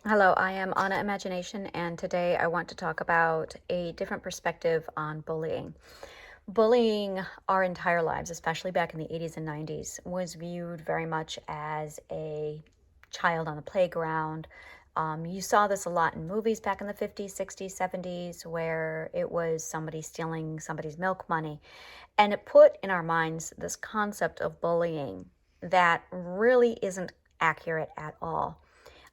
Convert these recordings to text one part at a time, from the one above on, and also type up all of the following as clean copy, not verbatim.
Hello, I am Anna Imagination, and today I want to talk about a different perspective on bullying. Bullying our entire lives, especially back in the 80s and 90s, was viewed very much as a child on the playground. You saw this a lot in movies back in the 50s, 60s, 70s, where it was somebody stealing somebody's milk money. And it put in our minds this concept of bullying that really isn't accurate at all.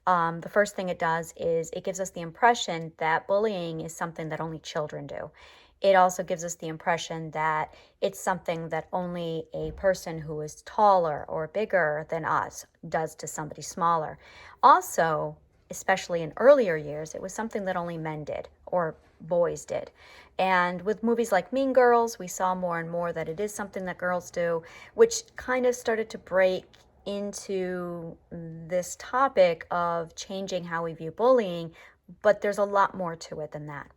The first thing it does is it gives us the impression that bullying is something that only children do. It also gives us the impression that it's something that only a person who is taller or bigger than us does to somebody smaller. Also, especially in earlier years, it was something that only men did or boys did. And with movies like Mean Girls, we saw more and more that it is something that girls do, which kind of started to break into this topic of changing how we view bullying, but there's a lot more to it than that.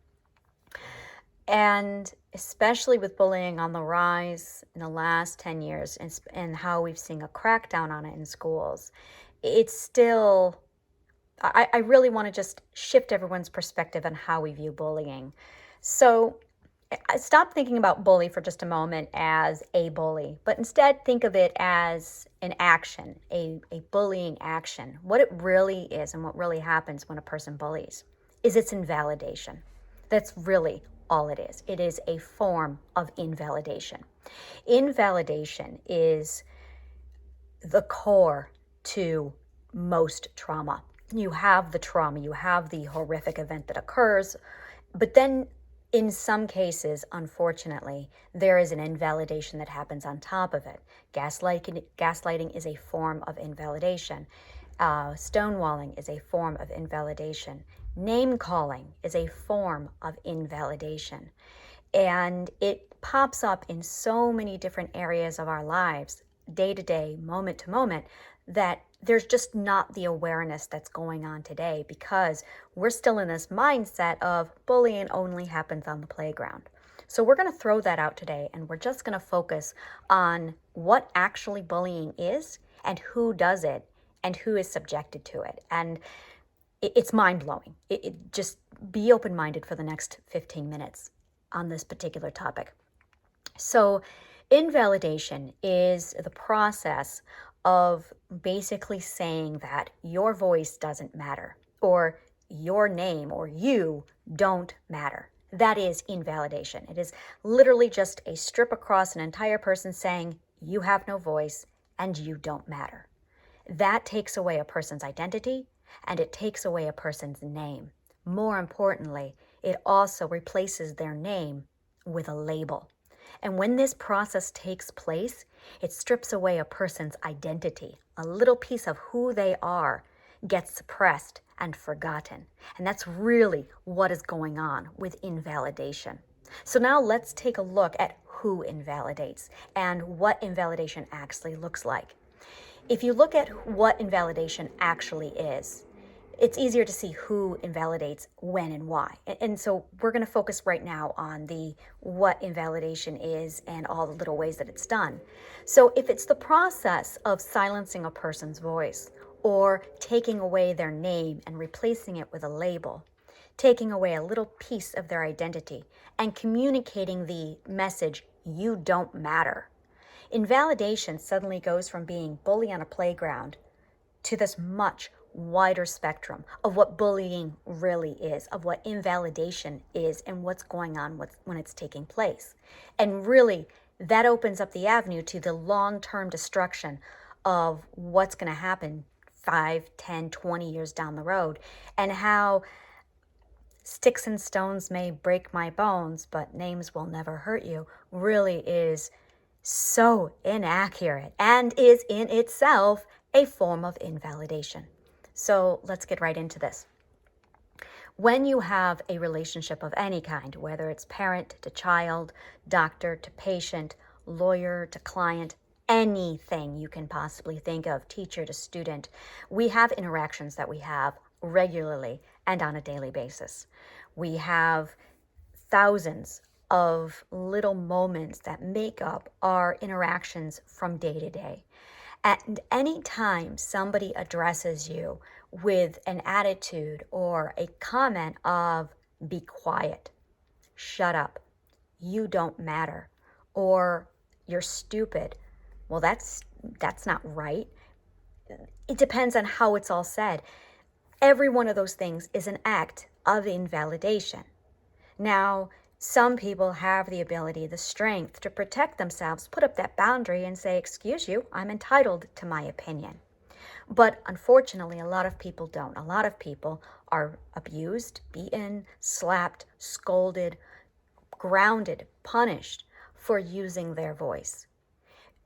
And especially with bullying on the rise in the last 10 years and how we've seen a crackdown on it in schools, it's still, I really want to just shift everyone's perspective on how we view bullying. So stop thinking about bully for just a moment as a bully, but instead think of it as an action, a bullying action. What it really is and what really happens when a person bullies is it's invalidation. That's really all it is. It is a form of invalidation. Invalidation is the core to most trauma. You have the trauma, you have the horrific event that occurs, but then in some cases, unfortunately, there is an invalidation that happens on top of it. Gaslighting is a form of invalidation. Stonewalling is a form of invalidation. Name calling is a form of invalidation. And it pops up in so many different areas of our lives, day to day, moment to moment, that there's just not the awareness that's going on today because we're still in this mindset of bullying only happens on the playground. So we're going to throw that out today and we're just going to focus on what actually bullying is and who does it and who is subjected to it. And it's mind-blowing. Just be open-minded for the next 15 minutes on this particular topic. So, invalidation is the process of basically saying that your voice doesn't matter, or your name or you don't matter. That is invalidation. It is literally just a strip across an entire person saying, you have no voice and you don't matter. That takes away a person's identity and it takes away a person's name. More importantly, it also replaces their name with a label. And when this process takes place, it strips away a person's identity. A little piece of who they are gets suppressed and forgotten. And that's really what is going on with invalidation. So now let's take a look at who invalidates and what invalidation actually looks like. If you look at what invalidation actually is, it's easier to see who invalidates when and why. And so we're going to focus right now on the what invalidation is and all the little ways that it's done. So if it's the process of silencing a person's voice or taking away their name and replacing it with a label, taking away a little piece of their identity and communicating the message, you don't matter. Invalidation suddenly goes from being bully on a playground to this much wider spectrum of what bullying really is, of what invalidation is, and what's going on when it's taking place. And really, that opens up the avenue to the long-term destruction of what's going to happen 5, 10, 20 years down the road, and how sticks and stones may break my bones, but names will never hurt you, really is so inaccurate and is in itself a form of invalidation. So let's get right into this. When you have a relationship of any kind, whether it's parent to child, doctor to patient, lawyer to client, anything you can possibly think of, teacher to student, we have interactions that we have regularly and on a daily basis. We have thousands of little moments that make up our interactions from day to day. And anytime somebody addresses you with an attitude or a comment of, be quiet, shut up, you don't matter, or you're stupid. Well, that's not right. It depends on how it's all said. Every one of those things is an act of invalidation. Now, some people have the ability, the strength to protect themselves, put up that boundary and say, excuse you, I'm entitled to my opinion. But unfortunately, a lot of people don't. A lot of people are abused, beaten, slapped, scolded, grounded, punished for using their voice.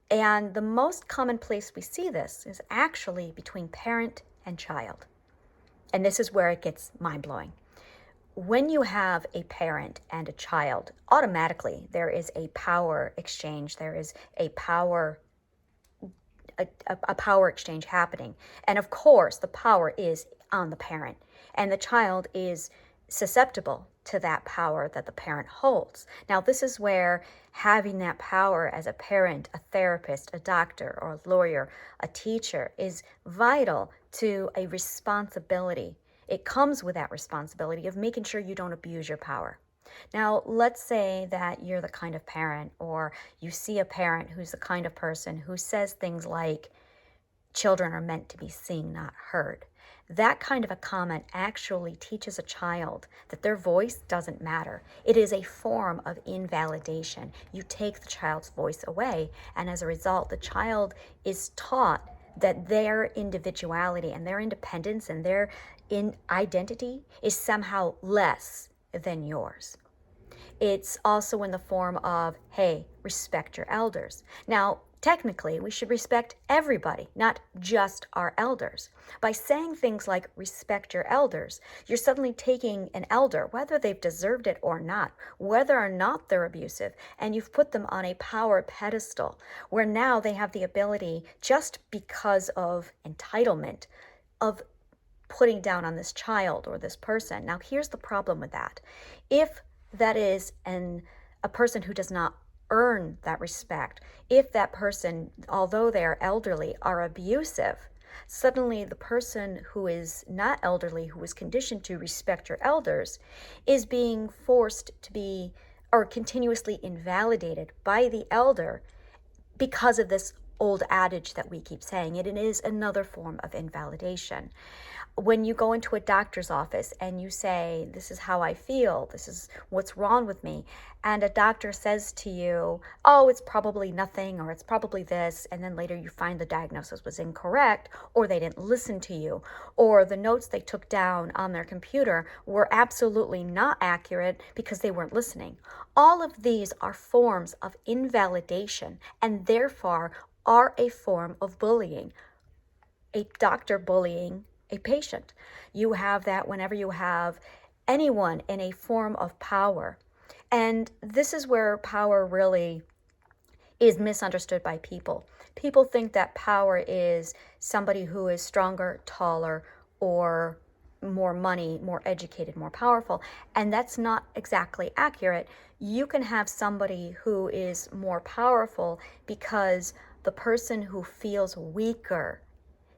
And the most common place we see this is actually between parent and child. And this is where it gets mind-blowing. When you have a parent and a child, automatically there is a power exchange. There is a power exchange happening. And of course, the power is on the parent, and the child is susceptible to that power that the parent holds. Now, this is where having that power as a parent, a therapist, a doctor, or a lawyer, a teacher is vital to a responsibility. It comes with that responsibility of making sure you don't abuse your power. Now, let's say that you're the kind of parent, or you see a parent who's the kind of person who says things like, children are meant to be seen, not heard. That kind of a comment actually teaches a child that their voice doesn't matter. It is a form of invalidation. You take the child's voice away, and as a result, the child is taught that their individuality and their independence and their identity is somehow less than yours. It's also in the form of, hey, respect your elders. Now, technically, we should respect everybody, not just our elders. By saying things like respect your elders, you're suddenly taking an elder, whether they've deserved it or not, whether or not they're abusive, and you've put them on a power pedestal where now they have the ability, just because of entitlement, of putting down on this child or this person. Now, here's the problem with that. If that is a person who does not earn that respect, if that person, although they are elderly, are abusive, suddenly the person who is not elderly, who is conditioned to respect your elders, is being forced to be, or continuously invalidated by the elder because of this old adage that we keep saying. It is another form of invalidation. When you go into a doctor's office and you say, this is how I feel, this is what's wrong with me, and a doctor says to you, oh, it's probably nothing, or it's probably this, and then later you find the diagnosis was incorrect, or they didn't listen to you, or the notes they took down on their computer were absolutely not accurate because they weren't listening. All of these are forms of invalidation, and therefore are a form of bullying. A doctor bullying a patient. You have that whenever you have anyone in a form of power. And this is where power really is misunderstood by people. People think that power is somebody who is stronger, taller, or more money, more educated, more powerful. And that's not exactly accurate. You can have somebody who is more powerful because the person who feels weaker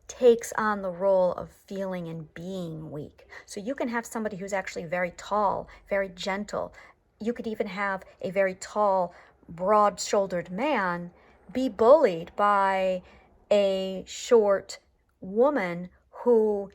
takes on the role of feeling and being weak. So you can have somebody who's actually very tall, very gentle. You could even have a very tall, broad-shouldered man be bullied by a short woman who,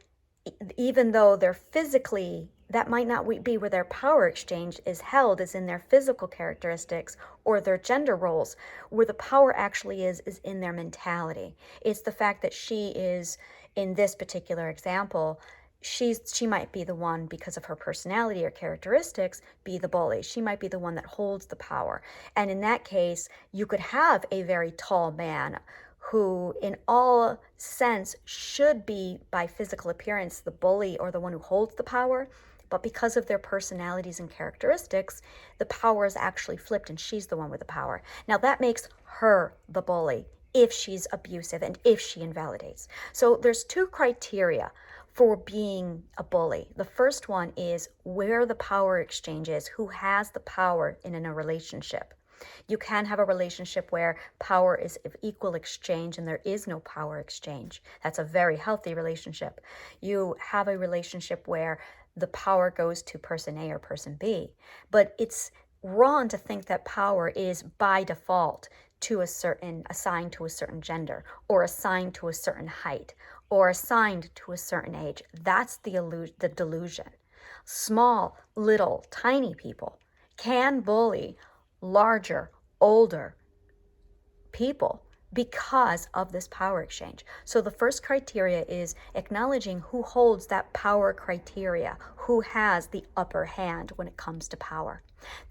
even though they're physically, that might not be where their power exchange is held, is in their physical characteristics or their gender roles. Where the power actually is in their mentality. It's the fact that she is, in this particular example, she might be the one, because of her personality or characteristics, be the bully. She might be the one that holds the power. And in that case, you could have a very tall man who in all sense should be, by physical appearance, the bully or the one who holds the power. But because of their personalities and characteristics, the power is actually flipped and she's the one with the power. Now that makes her the bully if she's abusive and if she invalidates. So there's two criteria for being a bully. The first one is where the power exchange is, who has the power in a relationship. You can have a relationship where power is of equal exchange and there is no power exchange. That's a very healthy relationship. You have a relationship where the power goes to person A or person B, but it's wrong to think that power is by default assigned to a certain gender, or assigned to a certain height, or assigned to a certain age. That's the delusion. Small, little, tiny people can bully larger, older people because of this power exchange. So the first criteria is acknowledging who holds that power criteria, who has the upper hand when it comes to power.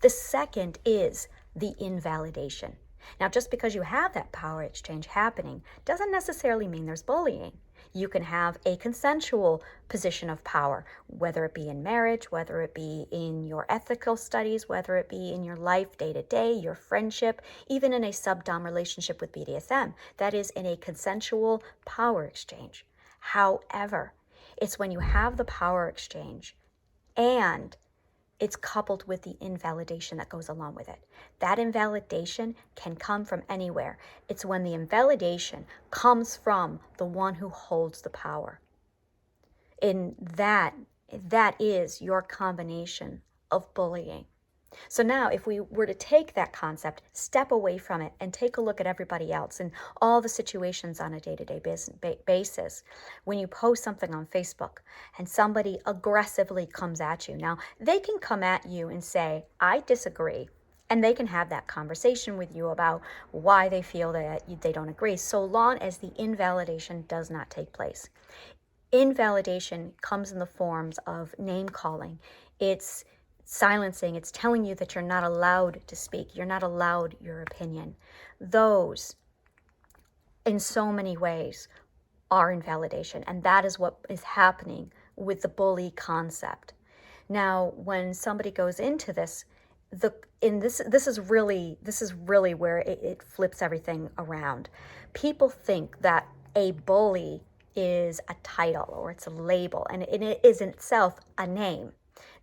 The second is the invalidation. Now, just because you have that power exchange happening doesn't necessarily mean there's bullying. You can have a consensual position of power, whether it be in marriage, whether it be in your ethical studies, whether it be in your life day to day, your friendship, even in a sub-dom relationship with BDSM. That is in a consensual power exchange. However, it's when you have the power exchange and it's coupled with the invalidation that goes along with it. That invalidation can come from anywhere. It's when the invalidation comes from the one who holds the power. And that is your combination of bullying. So now if we were to take that concept, step away from it, and take a look at everybody else and all the situations on a day-to-day basis, when you post something on Facebook and somebody aggressively comes at you, now they can come at you and say, I disagree, and they can have that conversation with you about why they feel that they don't agree, so long as the invalidation does not take place. Invalidation comes in the forms of name calling. It's silencing. It's telling you that you're not allowed to speak. You're not allowed your opinion. Those, in so many ways, are invalidation. And that is what is happening with the bully concept. Now, when somebody goes into this, this is really where it flips everything around. People think that a bully is a title or it's a label, and it is in itself a name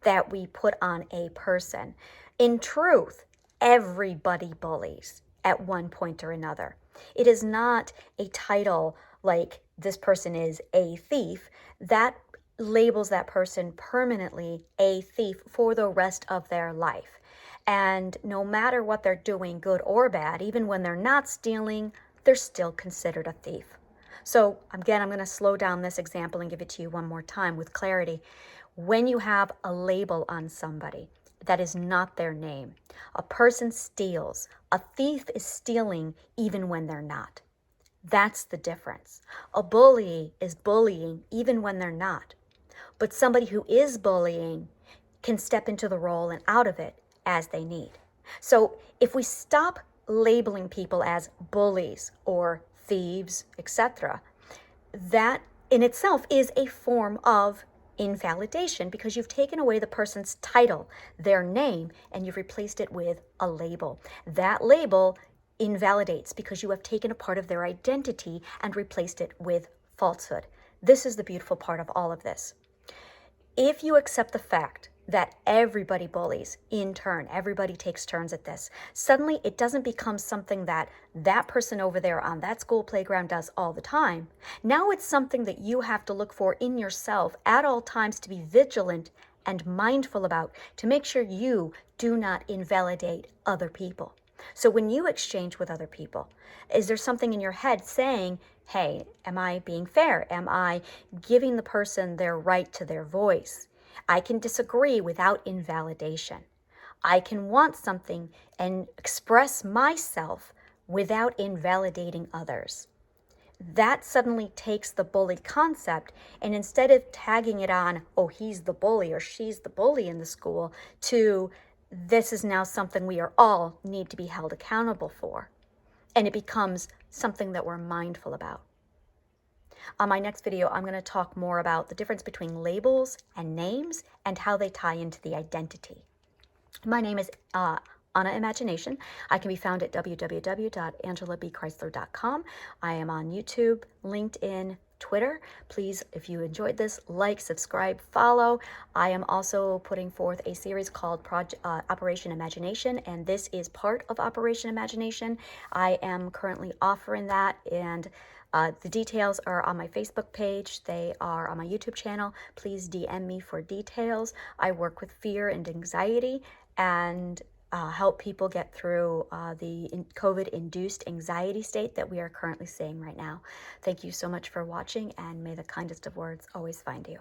that we put on a person. In truth, everybody bullies at one point or another. It is not a title like this person is a thief that labels that person permanently a thief for the rest of their life. And no matter what they're doing, good or bad, even when they're not stealing, they're still considered a thief. So again, I'm going to slow down this example and give it to you one more time with clarity. When you have a label on somebody that is not their name, a person steals. A thief is stealing even when they're not. That's the difference. A bully is bullying even when they're not. But somebody who is bullying can step into the role and out of it as they need. So if we stop labeling people as bullies or thieves, etc., that in itself is a form of invalidation, because you've taken away the person's title, their name, and you've replaced it with a label. That label invalidates because you have taken a part of their identity and replaced it with falsehood. This is the beautiful part of all of this. If you accept the fact that everybody bullies in turn, everybody takes turns at this, suddenly it doesn't become something that that person over there on that school playground does all the time. Now it's something that you have to look for in yourself at all times, to be vigilant and mindful about, to make sure you do not invalidate other people. So when you exchange with other people, is there something in your head saying, hey, am I being fair? Am I giving the person their right to their voice? I can disagree without invalidation. I can want something and express myself without invalidating others. That suddenly takes the bully concept, and instead of tagging it on, oh, he's the bully or she's the bully in the school, to this is now something we are all need to be held accountable for. And it becomes something that we're mindful about. On my next video, I'm going to talk more about the difference between labels and names and how they tie into the identity. My name is Anna Imagination. I can be found at www.angelabchrysler.com. I am on YouTube, LinkedIn, Twitter. Please, if you enjoyed this, like, subscribe, follow. I am also putting forth a series called Operation Imagination, and this is part of Operation Imagination. I am currently offering that, and the details are on my Facebook page. They are on my YouTube channel. Please DM me for details. I work with fear and anxiety and help people get through the COVID-induced anxiety state that we are currently seeing right now. Thank you so much for watching, and may the kindest of words always find you.